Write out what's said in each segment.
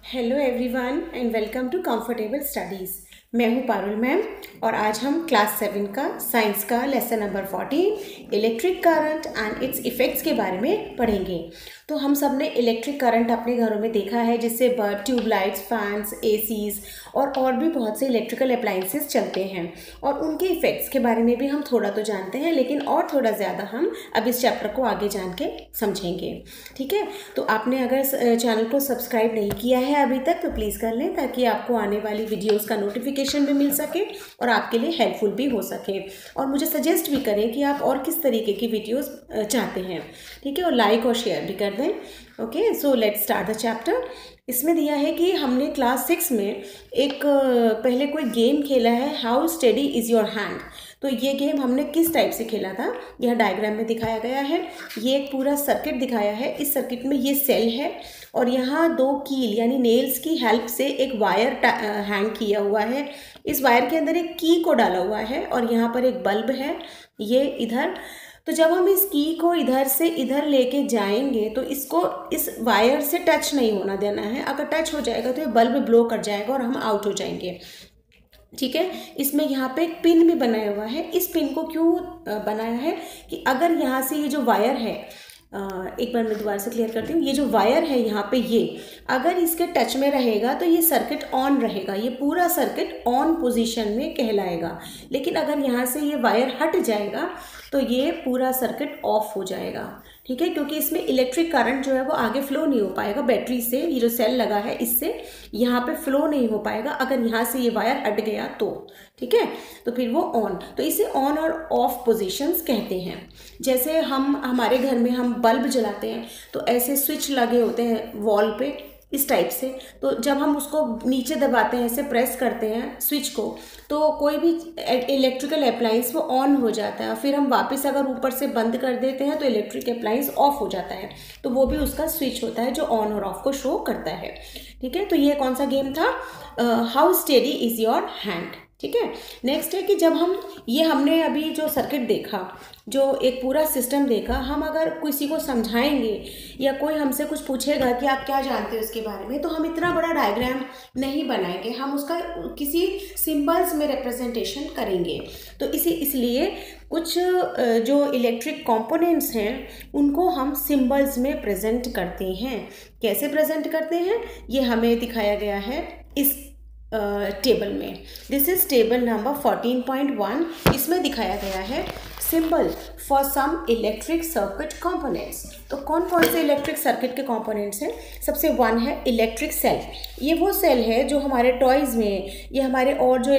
Hello everyone and welcome to comfortable studies. मैं हूं Parul ma'am और आज हम क्लास 7 का साइंस का lesson number 14 electric current and it's effects के बारे में पढ़ेंगे। तो हम सब ने इलेक्ट्रिक करंट अपने घरों में देखा है, जिससे बल्ब, ट्यूबलाइट्स, फैंस, एसीज़ और भी बहुत से इलेक्ट्रिकल अप्लाइंसेस चलते हैं और उनके इफ़ेक्ट्स के बारे में भी हम थोड़ा तो जानते हैं, लेकिन और थोड़ा ज़्यादा हम अब इस चैप्टर को आगे जान के समझेंगे। ठीक है, तो आपने अगर चैनल को सब्सक्राइब नहीं किया है अभी तक तो प्लीज़ कर लें, ताकि आपको आने वाली वीडियोस का नोटिफिकेशन भी मिल सके और आपके लिए हेल्पफुल भी हो सके। और मुझे सजेस्ट भी करें कि आप और किस तरीके की वीडियोस चाहते हैं। ठीक है, और लाइक और शेयर भी कर दें। Okay, so let's start the chapter. इसमें दिया है कि हमने क्लास 6 में एक पहले कोई गेम खेला है, how steady is your hand. तो ये गेम हमने किस टाइप से खेला था, यह डायग्राम में दिखाया गया है। ये एक पूरा सर्किट दिखाया है। इस सर्किट में ये सेल है और यहाँ दो कील यानी नेल्स की हेल्प से एक वायर हैंग किया हुआ है। इस वायर के अंदर एक की को डाला हुआ है और यहाँ पर एक बल्ब है, ये इधर। तो जब हम इस की को इधर से इधर लेके जाएंगे तो इसको इस वायर से टच नहीं होना देना है। अगर टच हो जाएगा तो ये बल्ब ब्लो कर जाएगा और हम आउट हो जाएंगे। ठीक है, इसमें यहाँ पे एक पिन भी बनाया हुआ है। इस पिन को क्यों बनाया है कि अगर यहाँ से ये जो वायर है, एक बार मैं दोबारा से क्लियर करती हूँ। ये जो वायर है यहाँ पे, ये अगर इसके टच में रहेगा तो ये सर्किट ऑन रहेगा, ये पूरा सर्किट ऑन पोजीशन में कहलाएगा। लेकिन अगर यहाँ से ये वायर हट जाएगा तो ये पूरा सर्किट ऑफ हो जाएगा। ठीक है, क्योंकि इसमें इलेक्ट्रिक करंट जो है वो आगे फ्लो नहीं हो पाएगा। बैटरी से ये जो सेल लगा है इससे यहाँ पे फ्लो नहीं हो पाएगा अगर यहाँ से ये वायर हट गया तो। ठीक है, तो फिर वो ऑन, तो इसे ऑन और ऑफ पोजीशंस कहते हैं। जैसे हमारे घर में हम बल्ब जलाते हैं तो ऐसे स्विच लगे होते हैं वॉल पे, इस टाइप से। तो जब हम उसको नीचे दबाते हैं, ऐसे प्रेस करते हैं स्विच को, तो कोई भी इलेक्ट्रिकल अप्लायंस वो ऑन हो जाता है। फिर हम वापस अगर ऊपर से बंद कर देते हैं तो इलेक्ट्रिक अप्लायंस ऑफ हो जाता है। तो वो भी उसका स्विच होता है जो ऑन और ऑफ को शो करता है। ठीक है, तो ये कौन सा गेम था, how steady is your hand. ठीक है, नेक्स्ट है कि जब हमने अभी जो सर्किट देखा, जो एक पूरा सिस्टम देखा, हम अगर किसी को समझाएंगे या कोई हमसे कुछ पूछेगा कि आप क्या जानते हो इसके बारे में, तो हम इतना बड़ा डायग्राम नहीं बनाएंगे, हम उसका किसी सिंबल्स में रिप्रेजेंटेशन करेंगे। तो इसलिए कुछ जो इलेक्ट्रिक कंपोनेंट्स हैं उनको हम सिंबल्स में प्रेजेंट करते हैं। कैसे प्रेजेंट करते हैं ये हमें दिखाया गया है इस टेबल में। This is table number 14.1। इसमें दिखाया गया है symbol for some electric circuit components. तो कौन कौन से इलेक्ट्रिक सर्किट के कंपोनेंट्स हैं? सबसे वन है इलेक्ट्रिक सेल। ये वो सेल है जो हमारे टॉयज़ में या हमारे और जो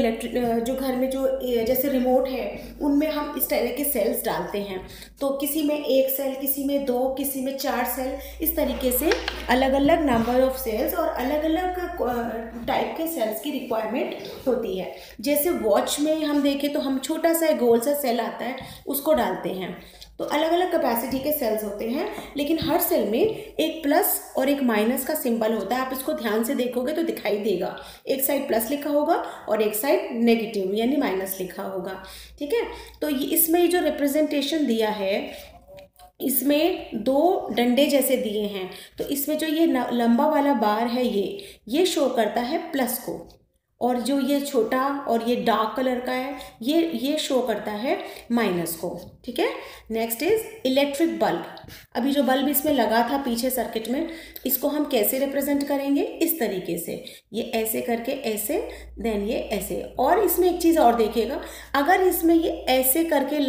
जो घर में जो जैसे रिमोट है उनमें हम इस तरह के सेल्स डालते हैं। तो किसी में एक सेल, किसी में दो, किसी में 4 सेल, इस तरीके से अलग अलग नंबर ऑफ सेल्स और अलग अलग टाइप के सेल्स की रिक्वायरमेंट होती है। जैसे वॉच में हम देखें तो हम छोटा सा गोल सा सेल आता है, उसको डालते हैं। तो अलग अलग कैपेसिटी के सेल्स होते हैं, लेकिन हर सेल में एक प्लस और एक माइनस का सिंबल होता है। आप इसको ध्यान से देखोगे तो दिखाई देगा, एक साइड प्लस लिखा होगा और एक साइड नेगेटिव यानी माइनस लिखा होगा। ठीक है, तो इसमें जो रिप्रेजेंटेशन दिया है इसमें 2 डंडे जैसे दिए हैं। तो इसमें जो ये लंबा वाला बार है ये शो करता है प्लस को, और जो ये छोटा और ये डार्क कलर का है ये शो करता है माइनस को। ठीक है, नेक्स्ट इज इलेक्ट्रिक बल्ब। अभी जो बल्ब इसमें लगा था पीछे सर्किट में, इसको हम कैसे रिप्रेजेंट करेंगे? इस तरीके से, ये ऐसे करके ऐसे, देन ये ऐसे। और इसमें एक चीज़ और देखिएगा, अगर इसमें ये ऐसे करके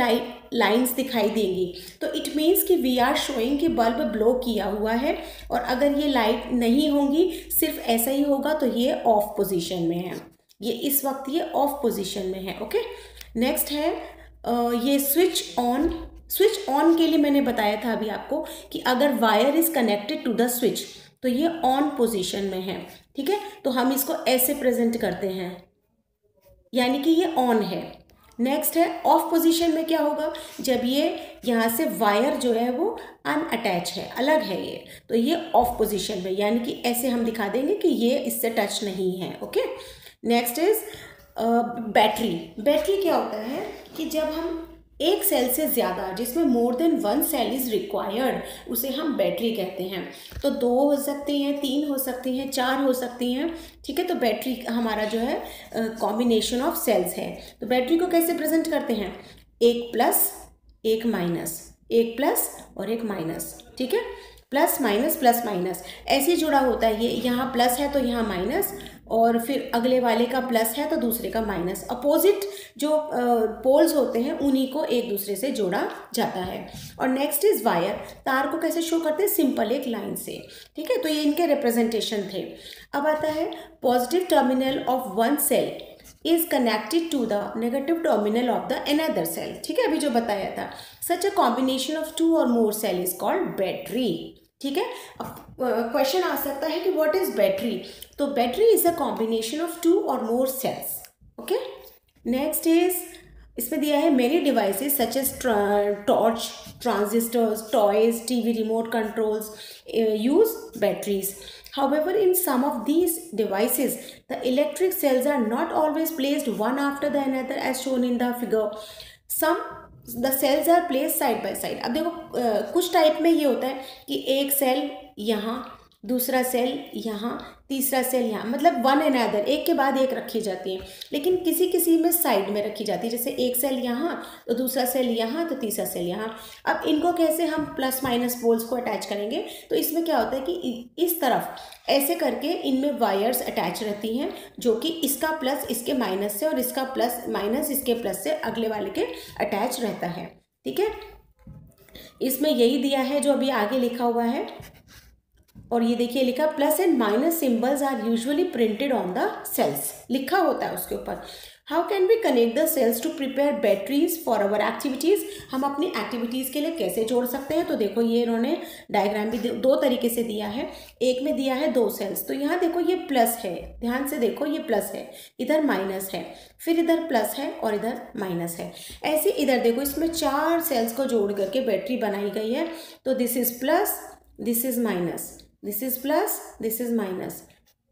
लाइंस दिखाई देंगी तो इट मीन्स कि वी आर शोइंग कि बल्ब ब्लो किया हुआ है। और अगर ये लाइट नहीं होंगी, सिर्फ ऐसा ही होगा, तो ये ऑफ पोजीशन में है। ये इस वक्त ये ऑफ पोजीशन में है। ओके, नेक्स्ट है ये स्विच ऑन। स्विच ऑन के लिए मैंने बताया था अभी आपको कि अगर wire is connected to the switch तो ये ऑन पोजीशन में है। ठीक है, तो हम इसको ऐसे प्रेजेंट करते हैं, यानी कि ये ऑन है। नेक्स्ट है ऑफ पोजीशन में। क्या होगा? जब ये यहाँ से वायर जो है वो अनअटैच है, अलग है ये, तो ये ऑफ पोजीशन में, यानी कि ऐसे हम दिखा देंगे कि ये इससे टच नहीं है। Okay, next is battery. Battery क्या होता है कि जब हम एक सेल से ज़्यादा, जिसमें more than one cell is required, उसे हम बैटरी कहते हैं। तो 2 हो सकती हैं, 3 हो सकती हैं, 4 हो सकती हैं, ठीक है। तो बैटरी हमारा जो है कॉम्बिनेशन ऑफ सेल्स है। तो बैटरी को कैसे प्रेजेंट करते हैं, एक प्लस एक माइनस, एक प्लस और एक माइनस, ठीक है। प्लस माइनस ऐसे जुड़ा होता है। ये यहाँ प्लस है तो यहाँ माइनस, और फिर अगले वाले का प्लस है तो दूसरे का माइनस। अपोजिट जो पोल्स होते हैं उन्हीं को एक दूसरे से जोड़ा जाता है। और नेक्स्ट इज वायर। तार को कैसे शो करते हैं, सिंपल एक लाइन से, ठीक है। तो ये इनके रिप्रेजेंटेशन थे। अब आता है positive terminal of one cell is connected to the negative terminal of the another cell, ठीक है, अभी जो बताया था। such a combination of 2 or more cell is called battery, ठीक है। अब क्वेश्चन आ सकता है कि व्हाट इज बैटरी। तो battery is a combination of 2 और more cells, okay. Next is, इसमें दिया है many devices such as torch, transistors, toys, TV remote controls use batteries. However, in some of these devices, the electric cells are not always placed one after the another as shown in the figure. Some the cells are placed side by side. अब देखो कुछ type में ये होता है कि एक cell यहाँ, दूसरा सेल यहाँ, तीसरा सेल यहाँ, मतलब वन एंड अदर, एक के बाद एक रखी जाती है। लेकिन किसी किसी में साइड में रखी जाती है, जैसे एक सेल यहाँ तो दूसरा सेल यहाँ तो तीसरा सेल यहाँ। अब इनको कैसे हम प्लस माइनस पोल्स को अटैच करेंगे, तो इसमें क्या होता है कि इस तरफ ऐसे करके इनमें वायर्स अटैच रहती हैं, जो कि इसका प्लस इसके माइनस से और इसका प्लस माइनस इसके प्लस से अगले वाले के अटैच रहता है, ठीक है। इसमें यही दिया है जो अभी आगे लिखा हुआ है। और ये देखिए लिखा, plus and minus symbols are usually printed on the cells, लिखा होता है उसके ऊपर। How can we connect the cells to prepare batteries for our activities. हम अपनी एक्टिविटीज़ के लिए कैसे जोड़ सकते हैं। तो देखो ये इन्होंने डायग्राम भी दो तरीके से दिया है। एक में दिया है 2 सेल्स, तो यहाँ देखो ये प्लस है, ध्यान से देखो ये प्लस है, इधर माइनस है, फिर इधर प्लस है और इधर माइनस है। ऐसे इधर देखो इसमें 4 सेल्स को जोड़ करके बैटरी बनाई गई है। तो this is plus, this is minus, this is plus, this is minus,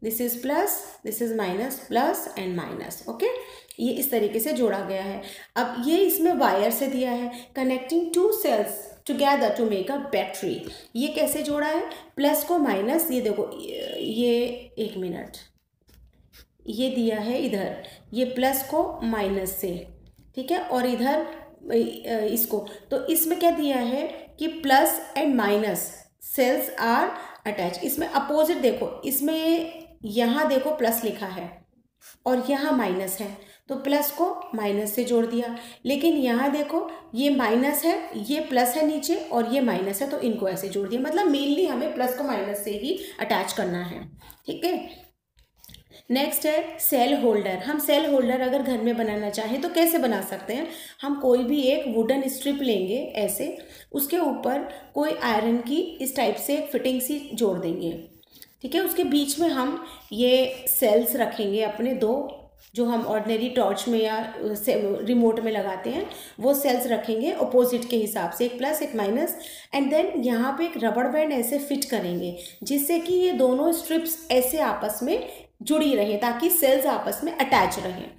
this is plus, this is minus, plus and minus, okay। ये इस तरीके से जोड़ा गया है। अब ये इसमें वायर से दिया है, connecting 2 cells together to make a battery। ये कैसे जोड़ा है, प्लस को माइनस, ये देखो ये एक मिनट, ये दिया है इधर, ये प्लस को माइनस से, ठीक है, और इधर इसको, तो इसमें क्या दिया है कि plus and minus cells are attach. इसमें अपोजिट देखो, इसमें यहाँ देखो प्लस लिखा है और यहाँ माइनस है, तो प्लस को माइनस से जोड़ दिया। लेकिन यहाँ देखो ये माइनस है, ये प्लस है नीचे और ये माइनस है, तो इनको ऐसे जोड़ दिया। मतलब मेनली हमें प्लस को माइनस से ही अटैच करना है, ठीक है। नेक्स्ट है सेल होल्डर। हम सेल होल्डर अगर घर में बनाना चाहें तो कैसे बना सकते हैं। हम कोई भी एक वुडन स्ट्रिप लेंगे ऐसे, उसके ऊपर कोई आयरन की इस टाइप से एक फिटिंग सी जोड़ देंगे, ठीक है। उसके बीच में हम ये सेल्स रखेंगे अपने 2, जो हम ऑर्डिनरी टॉर्च में या रिमोट में लगाते हैं, वो सेल्स रखेंगे अपोजिट के हिसाब से, एक प्लस एक माइनस। एंड देन यहाँ पे एक रबड़ बैंड ऐसे फिट करेंगे, जिससे कि ये दोनों स्ट्रिप्स ऐसे आपस में जुड़ी रहें, ताकि सेल्स आपस में अटैच रहें।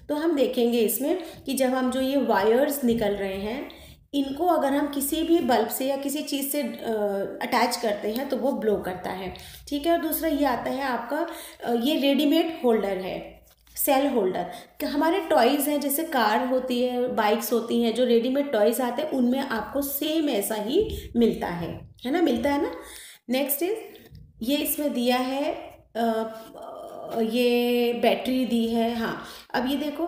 तो हम देखेंगे इसमें कि जब हम जो ये वायर्स निकल रहे हैं, इनको अगर हम किसी भी बल्ब से या किसी चीज़ से अटैच करते हैं तो वो ब्लो करता है, ठीक है। और दूसरा ये आता है आपका ये रेडीमेड होल्डर है, सेल होल्डर। कि हमारे टॉयज़ हैं, जैसे कार होती है, बाइक्स होती हैं, जो रेडीमेड टॉयज़ आते हैं, उनमें आपको सेम ऐसा ही मिलता है ना, मिलता है ना। नेक्स्ट इज ये इसमें दिया है ये बैटरी दी है, हाँ। अब ये देखो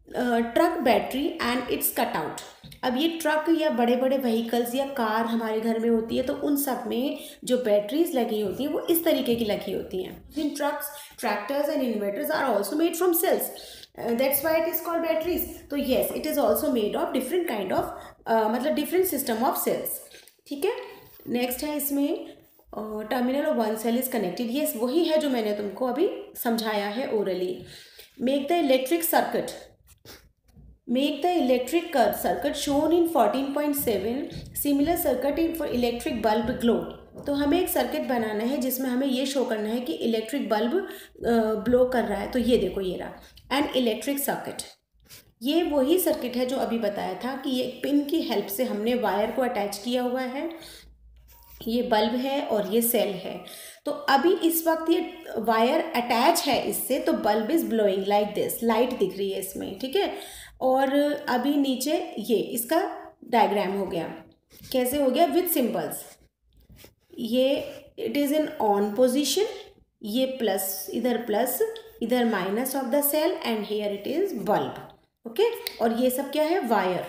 truck battery and it's cut out. अब ये ट्रक या बड़े बड़े व्हीकल्स या कार हमारे घर में होती है, तो उन सब में जो बैटरीज लगी होती हैं वो इस तरीके की लगी होती हैं। In trucks, tractors and inverters are also made from cells, that's why it is called batteries. तो yes, it is also made of different kind of मतलब डिफरेंट सिस्टम ऑफ सेल्स, ठीक है। नेक्स्ट है इसमें terminal of one cell is connected. ये वही है जो मैंने तुमको अभी समझाया है orally. Make the electric circuit, make the electric circuit shown in 14.7 similar circuit in for electric bulb glow. तो हमें एक सर्किट बनाना है जिसमें हमें ये शो करना है कि इलेक्ट्रिक बल्ब ग्लो कर रहा है। तो ये देखो ये रहा एन इलेक्ट्रिक सर्किट, ये वही सर्किट है जो अभी बताया था कि ये पिन की हेल्प से हमने वायर को अटैच किया हुआ है। ये बल्ब है और ये सेल है। तो अभी इस वक्त ये वायर अटैच है इससे, तो bulb is blowing like this, light दिख रही है इसमें, ठीक है। और अभी नीचे ये इसका डायग्राम हो गया। कैसे हो गया? With symbols. ये it is in on position, ये प्लस, इधर minus of the cell and here it is bulb, okay. और ये सब क्या है? वायर,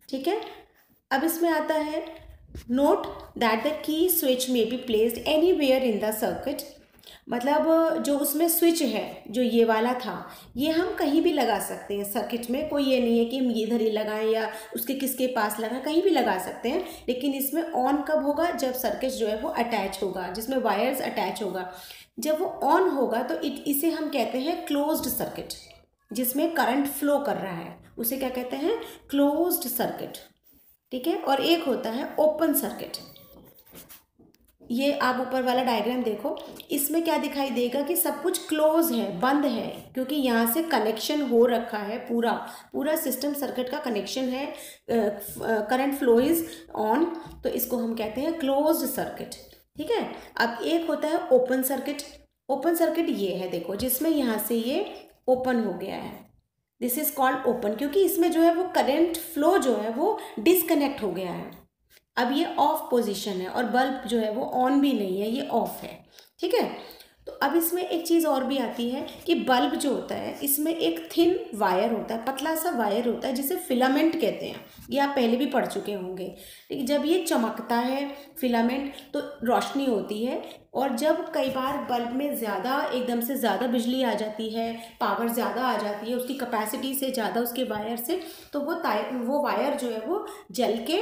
ठीक है। अब इसमें आता है note that the key switch may be placed anywhere in the circuit. मतलब जो उसमें स्विच है, जो ये वाला था, ये हम कहीं भी लगा सकते हैं सर्किट में। कोई ये नहीं है कि हम ये इधर ही लगाएं या उसके किसके पास लगाएं, कहीं भी लगा सकते हैं। लेकिन इसमें ऑन कब होगा? जब सर्किट जो है वो अटैच होगा, जिसमें वायर्स अटैच होगा। जब वो ऑन होगा तो इसे हम कहते हैं क्लोज्ड सर्किट, जिसमें करंट फ्लो कर रहा है, उसे क्या कहते हैं? क्लोज्ड सर्किट, ठीक है। और एक होता है ओपन सर्किट। ये आप ऊपर वाला डायग्राम देखो, इसमें क्या दिखाई देगा कि सब कुछ क्लोज है, बंद है, क्योंकि यहाँ से कनेक्शन हो रखा है, पूरा सिस्टम सर्किट का कनेक्शन है, करंट फ्लो इज ऑन, तो इसको हम कहते हैं क्लोज्ड सर्किट, ठीक है। अब एक होता है ओपन सर्किट। ओपन सर्किट ये है, देखो, जिसमें यहाँ से ये ओपन हो गया है, दिस इज कॉल्ड ओपन, क्योंकि इसमें जो है वो करंट फ्लो जो है वो डिसकनेक्ट हो गया है। अब ये ऑफ पोजीशन है और बल्ब जो है वो ऑन भी नहीं है, ये ऑफ है, ठीक है। तो अब इसमें एक चीज़ और भी आती है कि बल्ब जो होता है इसमें एक थिन वायर होता है, पतला सा वायर होता है, जिसे फिलामेंट कहते हैं। ये आप पहले भी पढ़ चुके होंगे। लेकिन जब ये चमकता है फिलामेंट तो रोशनी होती है, और जब कई बार बल्ब में ज़्यादा, एकदम से ज़्यादा बिजली आ जाती है, पावर ज़्यादा आ जाती है उसकी कैपेसिटी से ज़्यादा, उसके वायर से, तो वो वायर जो है वो जल के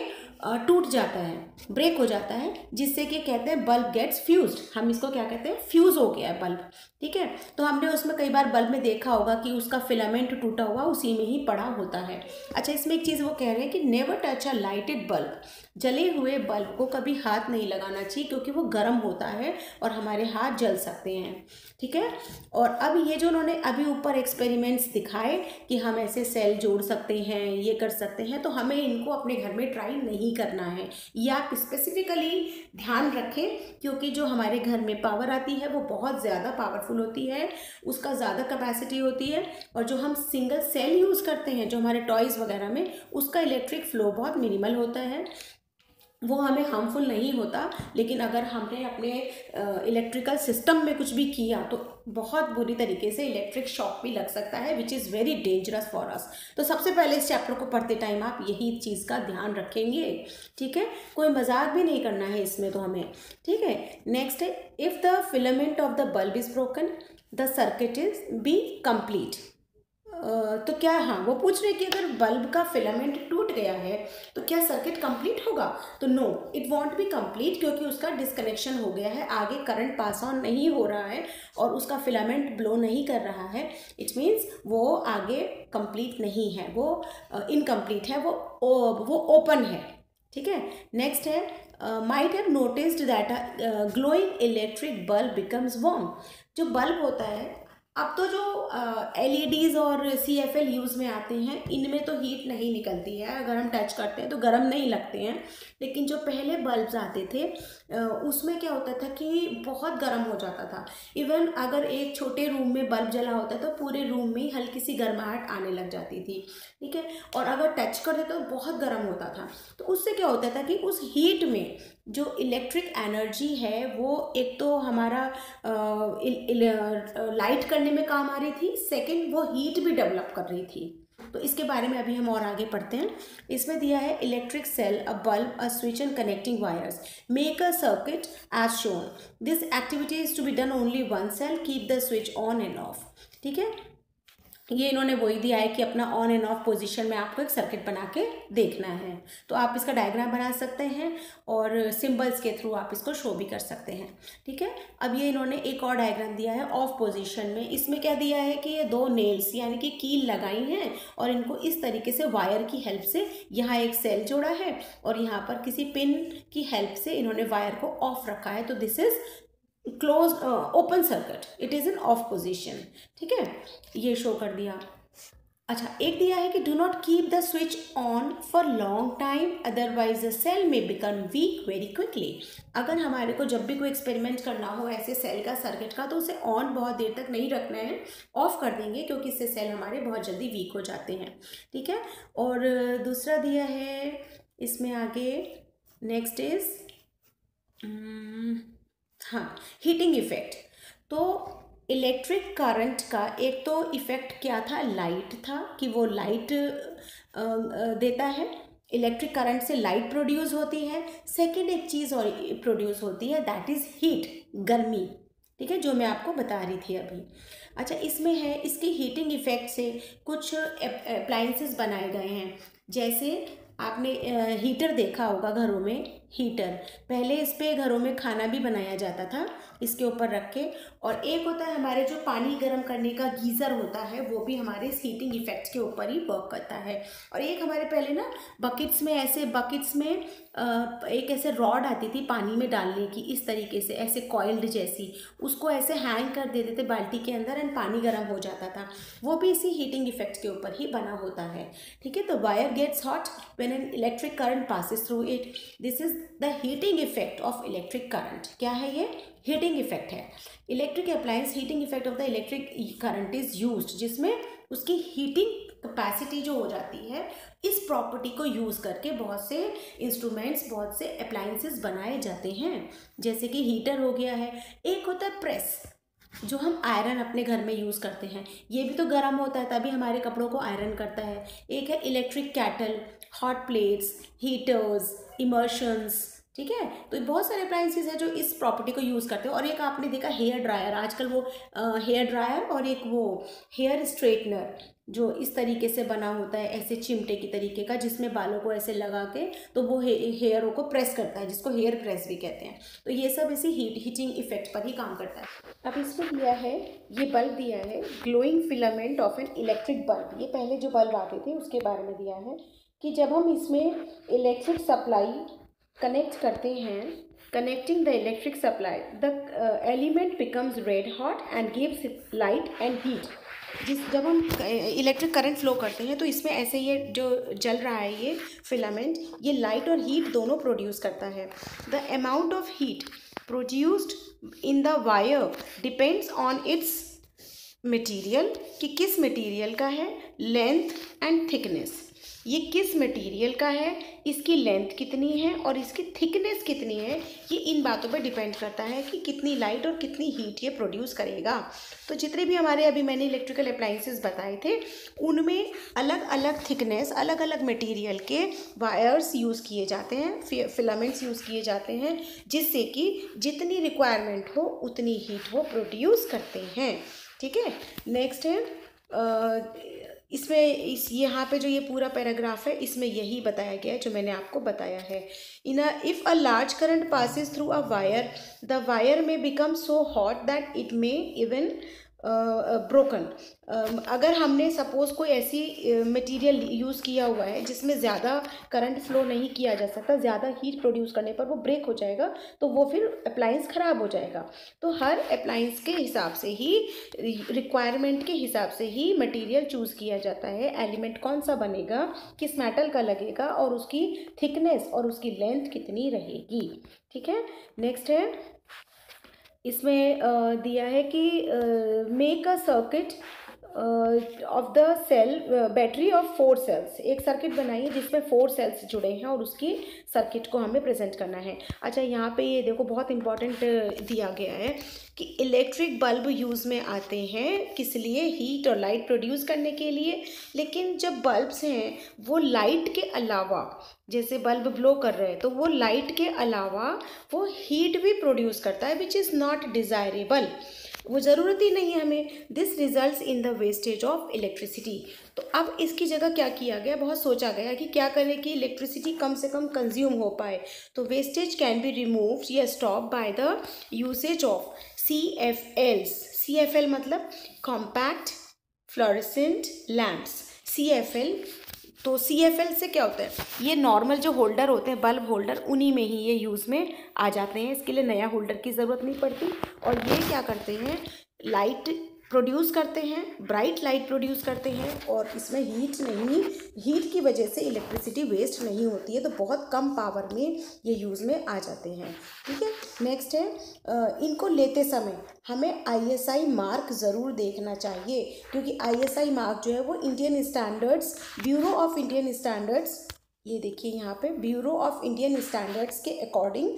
टूट जाता है, ब्रेक हो जाता है, जिससे कि कहते हैं बल्ब गेट्स फ्यूज्ड। हम इसको क्या कहते हैं? फ्यूज़ हो गया है बल्ब, ठीक है। तो हमने उसमें कई बार बल्ब में देखा होगा कि उसका फिलामेंट टूटा हुआ उसी में ही पड़ा होता है। अच्छा, इसमें एक चीज़ वो कह रहे हैं कि नेवर टच अ लाइटेड बल्ब। जले हुए बल्ब को कभी हाथ नहीं लगाना चाहिए, क्योंकि वो गर्म होता है और हमारे हाथ जल सकते हैं, ठीक है। और अब ये जो उन्होंने अभी ऊपर एक्सपेरिमेंट्स दिखाए कि हम ऐसे सेल जोड़ सकते हैं, ये कर सकते हैं, तो हमें इनको अपने घर में ट्राई नहीं करना है। ये आप स्पेसिफिकली ध्यान रखें, क्योंकि जो हमारे घर में पावर आती है वो बहुत ज़्यादा पावरफुल होती है, उसका ज़्यादा कैपेसिटी होती है। और जो हम सिंगल सेल यूज़ करते हैं जो हमारे टॉयज़ वगैरह में, उसका इलेक्ट्रिक फ्लो बहुत मिनिमल होता है, वो हमें हार्मफुल नहीं होता। लेकिन अगर हमने अपने इलेक्ट्रिकल सिस्टम में कुछ भी किया तो बहुत बुरी तरीके से इलेक्ट्रिक शॉक भी लग सकता है, which is very dangerous for us. तो सबसे पहले इस चैप्टर को पढ़ते टाइम आप यही चीज़ का ध्यान रखेंगे, ठीक है। कोई मजाक भी नहीं करना है इसमें तो हमें, ठीक है। नेक्स्ट है, if the filament of the bulb is broken the circuit is be complete. तो क्या, हाँ, वो पूछ रहे कि अगर बल्ब का फिलामेंट टूट गया है तो क्या सर्किट कंप्लीट होगा? तो no, it won't be complete, क्योंकि उसका डिस्कनेक्शन हो गया है, आगे करंट पास ऑन नहीं हो रहा है और उसका फिलामेंट ब्लो नहीं कर रहा है। इट मीन्स वो आगे कंप्लीट नहीं है, वो इनकम्प्लीट है, वो ओपन है, ठीक है। नेक्स्ट है, might have noticed that glowing electric bulb becomes warm. जो बल्ब होता है, अब तो जो LEDs और CFL यूज़ में आते हैं, इनमें तो हीट नहीं निकलती है, अगर हम टच करते हैं तो गर्म नहीं लगते हैं। लेकिन जो पहले बल्ब्स आते थे उसमें क्या होता था कि बहुत गर्म हो जाता था। इवन अगर एक छोटे रूम में बल्ब जला होता तो पूरे रूम में हल्की सी गर्माहट आने लग जाती थी, ठीक है। और अगर टच करते तो बहुत गर्म होता था। तो उससे क्या होता था कि उस हीट में जो इलेक्ट्रिक एनर्जी है वो एक तो हमारा लाइट करने में काम आ रही थी, सेकंड वो हीट भी डेवलप कर रही थी। तो इसके बारे में अभी हम और आगे पढ़ते हैं। इसमें दिया है electric cell, a bulb, a switch and connecting wires, make a circuit as shown. This activity is to be done only one cell, keep the switch on and off, ठीक है। ये इन्होंने वही दिया है कि अपना ऑन एंड ऑफ पोजीशन में आपको एक सर्किट बना के देखना है। तो आप इसका डायग्राम बना सकते हैं और सिंबल्स के थ्रू आप इसको शो भी कर सकते हैं, ठीक है। अब ये इन्होंने एक और डायग्राम दिया है ऑफ पोजीशन में। इसमें क्या दिया है कि ये दो नेल्स यानी कि कील लगाई हैं और इनको इस तरीके से वायर की हेल्प से यहाँ एक सेल जोड़ा है और यहाँ पर किसी पिन की हेल्प से इन्होंने वायर को ऑफ रखा है। तो this is close open circuit, it is in of position, ठीक है। ये शो कर दिया। अच्छा, एक दिया है कि do not keep the switch on for long time otherwise the cell may become weak very quickly. अगर हमारे को जब भी कोई एक्सपेरिमेंट करना हो ऐसे सेल का, सर्किट का, तो उसे ऑन बहुत देर तक नहीं रखना है, ऑफ कर देंगे, क्योंकि इससे सेल हमारे बहुत जल्दी वीक हो जाते हैं। ठीक है। और दूसरा दिया है इसमें आगे, नेक्स्ट इज हाँ, हीटिंग इफेक्ट। तो इलेक्ट्रिक करंट का एक तो इफ़ेक्ट क्या था, लाइट था, कि वो लाइट देता है, इलेक्ट्रिक करंट से लाइट प्रोड्यूस होती है। सेकंड एक चीज़ और प्रोड्यूस होती है, दैट इज़ हीट, गर्मी। ठीक है, जो मैं आपको बता रही थी अभी। अच्छा, इसमें है इसकी हीटिंग इफेक्ट से कुछ अप्लायंसेस बनाए गए हैं। जैसे आपने हीटर देखा होगा घरों में, हीटर पहले इस पे घरों में खाना भी बनाया जाता था इसके ऊपर रख के। और एक होता है हमारे जो पानी गर्म करने का गीज़र होता है, वो भी हमारे इस हीटिंग इफेक्ट्स के ऊपर ही वर्क करता है। और एक हमारे पहले ना बकेट्स में, ऐसे बकेट्स में एक ऐसे रॉड आती थी पानी में डालने की, इस तरीके से ऐसे कॉइल्ड जैसी, उसको ऐसे हैंग कर देते थे बाल्टी के अंदर एंड पानी गर्म हो जाता था, वो भी इसी हीटिंग इफेक्ट्स के ऊपर ही बना होता है। ठीक है। तो wire gets hot when an electric current passes through it, this is the heating effect of electric current. क्या है ये? हीटिंग इफेक्ट है। Electric appliance heating effect of the electric current is used, जिसमें उसकी हीटिंग कैपेसिटी जो हो जाती है, इस प्रॉपर्टी को यूज़ करके बहुत से इंस्ट्रूमेंट्स, बहुत से अप्लायंसेस बनाए जाते हैं। जैसे कि हीटर हो गया है, एक होता है प्रेस, जो हम आयरन अपने घर में यूज़ करते हैं, ये भी तो गर्म होता है तभी हमारे कपड़ों को आयरन करता है। एक है electric kettle, hot plates, heaters, immersions. ठीक है। तो बहुत सारे अप्लायंसेस हैं जो इस प्रॉपर्टी को यूज़ करते हैं। और एक आपने देखा हेयर ड्रायर, आजकल वो हेयर ड्रायर और एक वो हेयर स्ट्रेटनर जो इस तरीके से बना होता है, ऐसे चिमटे की तरीके का, जिसमें बालों को ऐसे लगा के तो वो हेयरों को प्रेस करता है, जिसको हेयर प्रेस भी कहते हैं। तो ये सब इसी हीटिंग इफेक्ट पर ही काम करता है। अब इसमें दिया है, ये बल्ब दिया है, glowing filament of an electric bulb. ये पहले जो बल्ब आते थे उसके बारे में दिया है कि जब हम इसमें इलेक्ट्रिक सप्लाई कनेक्ट करते हैं, connecting the electric supply, the element becomes red hot and gives light and heat. जब हम इलेक्ट्रिक करंट फ्लो करते हैं तो इसमें ऐसे ये जो जल रहा है ये फिलामेंट, ये लाइट और हीट दोनों प्रोड्यूस करता है। The amount of heat produced in the wire depends on it's material, कि किस मटेरियल का है, लेंथ एंड थिकनेस। ये किस मटेरियल का है, इसकी लेंथ कितनी है और इसकी थिकनेस कितनी है, ये इन बातों पर डिपेंड करता है कि कितनी लाइट और कितनी हीट ये प्रोड्यूस करेगा। तो जितने भी हमारे अभी मैंने इलेक्ट्रिकल अप्लायंसेस बताए थे, उनमें अलग अलग थिकनेस, अलग अलग मटेरियल के वायर्स यूज़ किए जाते हैं, फिलामेंट्स यूज़ किए जाते हैं, जिससे कि जितनी रिक्वायरमेंट हो उतनी हीट वो प्रोड्यूस करते हैं। ठीक है। नेक्स्ट है इसमें यहाँ पे जो ये पूरा पैराग्राफ है, इसमें यही बताया गया है जो मैंने आपको बताया है। If a large current passes through a wire, the wire may become so hot that it may even broken. अगर हमने सपोज़ कोई ऐसी मटेरियल यूज़ किया हुआ है जिसमें ज़्यादा करंट फ्लो नहीं किया जा सकता, ज़्यादा हीट प्रोड्यूस करने पर वो ब्रेक हो जाएगा, तो वो फिर अप्लायंस ख़राब हो जाएगा। तो हर अप्लायंस के हिसाब से ही, रिक्वायरमेंट के हिसाब से ही मटेरियल चूज़ किया जाता है, एलिमेंट कौन सा बनेगा, किस मेटल का लगेगा और उसकी थिकनेस और उसकी लेंथ कितनी रहेगी। ठीक है। नेक्स्ट है, इसमें दिया है कि make a circuit of the cell, battery of 4 cells. एक सर्किट बनाइए जिसमें 4 सेल्स जुड़े हैं और उसकी सर्किट को हमें प्रेजेंट करना है। अच्छा, यहाँ पे ये देखो बहुत इंपॉर्टेंट दिया गया है कि इलेक्ट्रिक बल्ब यूज़ में आते हैं किस लिए, हीट और लाइट प्रोड्यूस करने के लिए। लेकिन जब बल्ब्स हैं वो लाइट के अलावा, जैसे बल्ब ब्लो कर रहे हैं तो वो लाइट के अलावा वो हीट भी प्रोड्यूस करता है, विच इज़ नॉट डिज़ायरेबल, वो ज़रूरत ही नहीं है हमें। This results in the wastage of electricity. तो अब इसकी जगह क्या किया गया, बहुत सोचा गया कि क्या करें कि इलेक्ट्रिसिटी कम से कम कंज्यूम हो पाए। तो वेस्टेज कैन बी रिमूव्ड या stop by the usage of CFLs। CFL मतलब कॉम्पैक्ट फ्लोरेसेंट लैम्प्स, CFL। तो CFL से क्या होता है, ये नॉर्मल जो होल्डर होते हैं, बल्ब होल्डर, उन्हीं में ही ये यूज़ में आ जाते हैं, इसके लिए नया होल्डर की ज़रूरत नहीं पड़ती। और ये क्या करते हैं, लाइट प्रोड्यूस करते हैं, ब्राइट लाइट प्रोड्यूस करते हैं, और इसमें हीट की वजह से इलेक्ट्रिसिटी वेस्ट नहीं होती है, तो बहुत कम पावर में ये यूज़ में आ जाते हैं। ठीक है, नेक्स्ट है इनको लेते समय हमें ISI मार्क ज़रूर देखना चाहिए, क्योंकि ISI मार्क जो है वो Indian standards, bureau of Indian standards, ये देखिए यहाँ पे ब्यूरो ऑफ इंडियन स्टैंडर्ड्स के अकॉर्डिंग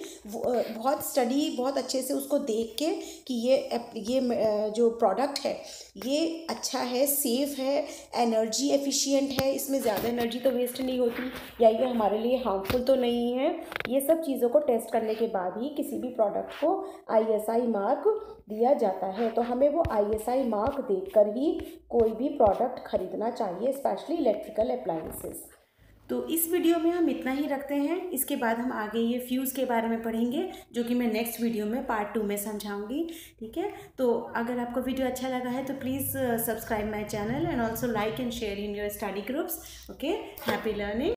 बहुत अच्छे से उसको देख के कि ये जो प्रोडक्ट है ये अच्छा है, सेफ़ है, एनर्जी एफिशिएंट है, इसमें ज़्यादा एनर्जी तो वेस्ट नहीं होती, या ये हमारे लिए हार्मफुल तो नहीं है, ये सब चीज़ों को टेस्ट करने के बाद ही किसी भी प्रोडक्ट को ISI मार्क दिया जाता है। तो हमें वो ISI मार्क देखकर ही कोई भी प्रोडक्ट खरीदना चाहिए, स्पेशली इलेक्ट्रिकल अप्लायंसेस। तो इस वीडियो में हम इतना ही रखते हैं। इसके बाद हम आगे ये फ्यूज़ के बारे में पढ़ेंगे, जो कि मैं नेक्स्ट वीडियो में पार्ट 2 में समझाऊंगी। ठीक है, तो अगर आपको वीडियो अच्छा लगा है तो please subscribe my channel and also like and share in your study groups. Okay, happy learning.